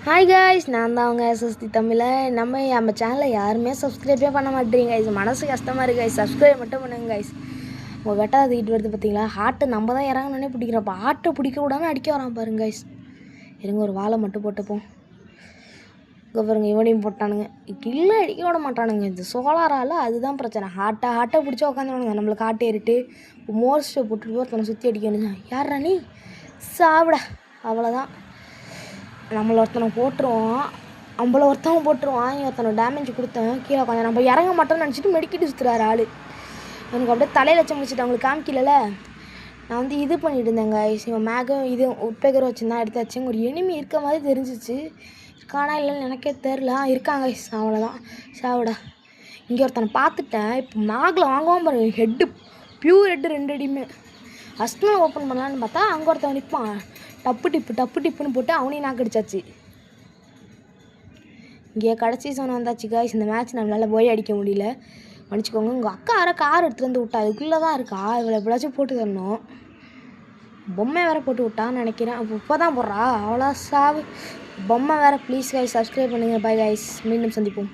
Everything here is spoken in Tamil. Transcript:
ஹாய் காய்ஸ், நான் தான் அவங்க எஸ்எஸ்டி தமிழை. நம்ம சேனலில் யாருமே சப்ஸ்கிரைபே பண்ண மாட்டேறீங்க கைஸ். மனசு கஷ்டமாக இருக்குது கைஸ். சப்ஸ்கிரைப் மட்டும் பண்ணுங்க கைஸ். உங்கள் வெட்டாக தூக்கிட்டு வருது பார்த்தீங்களா? ஹார்ட்டு நம்ம தான் இறங்கணுன்னே பிடிக்கிறப்ப ஹார்ட்டை பிடிக்க விடாமல் அடிக்க வரான் பாருங்க கைஸ். இருங்க, ஒரு வாழை மட்டும் போட்டுப்போம். இங்கே பாருங்க, இவனையும் போட்டானுங்க. இல்லை, அடிக்க விட மாட்டானுங்க. இந்த சோலாரால் அதுதான் பிரச்சனை. ஹார்ட்டை பிடிச்சி உட்காந்துவானுங்க. நம்மளுக்கு ஹார்ட் ஏறிட்டு மோஸ்ட்டை போட்டுட்டு ஒருத்தனை சுற்றி அடிக்கணுங்க. யாரா நீ? சாப்பிட அவ்வளோதான். நம்மளை ஒருத்தனை போட்டுருவோம், நம்மளை ஒருத்தவங்க போட்டுருவான். ஒருத்தனை டேமேஜ் கொடுத்தேன், கீழே உட்காந்து நம்ம இறங்க மாட்டோம்னு நினச்சிட்டு மெடிக்கிட்டு சுற்றுறாரு ஆள். எனக்கு அப்படியே தலையில் வச்சு முடிச்சுட்டு அவங்களுக்கு காமிக்கல. நான் இது பண்ணிட்டு இருந்தேங்க. இவன் மேகம் இது உட்பேக்கர் வச்சுருந்தான், எடுத்து வச்சேன். ஒரு எனிமி இருக்க மாதிரி தெரிஞ்சிச்சு. இருக்கானா இல்லைன்னு எனக்கே தெரில. இருக்காங்க, அவ்வளோதான். சாவிடா. இங்கே ஒருத்தனை பார்த்துட்டேன். இப்போ மேகில் வாங்குவான் பாருங்க. ஹெட்டு பியூர் ஹெட்டு 2 அடியுமே. ஃபஸ்ட்டு ஓப்பன் பண்ணலான்னு பார்த்தா அங்கே ஒருத்தன் நிற்பான். டப்பு டிப்புன்னு போட்டு அவனையும் நாக்கடிச்சாச்சு. இங்கே கடைசி சோன் வந்தாச்சு காய்ஸ். இந்த மேட்ச் நம்மளால் போய் அடிக்க முடியல, மன்னிச்சிக்கோங்க. உங்கள் அக்கா யாரை கார் எடுத்துகிட்டு வந்து விட்டா, அதுக்குள்ளே தான் இருக்கா. இவளை எப்படியாச்சும் போட்டு தரணும். பொம்மை வேறு போட்டு விட்டான்னு நினைக்கிறேன். இப்போ தான் போடுறா. அவ்வளோ சாவு பொம்மை வேறு. ப்ளீஸ் காய்ஸ், சப்ஸ்கிரைப் பண்ணுங்கள். பை காய்ஸ், மீண்டும் சந்திப்போம்.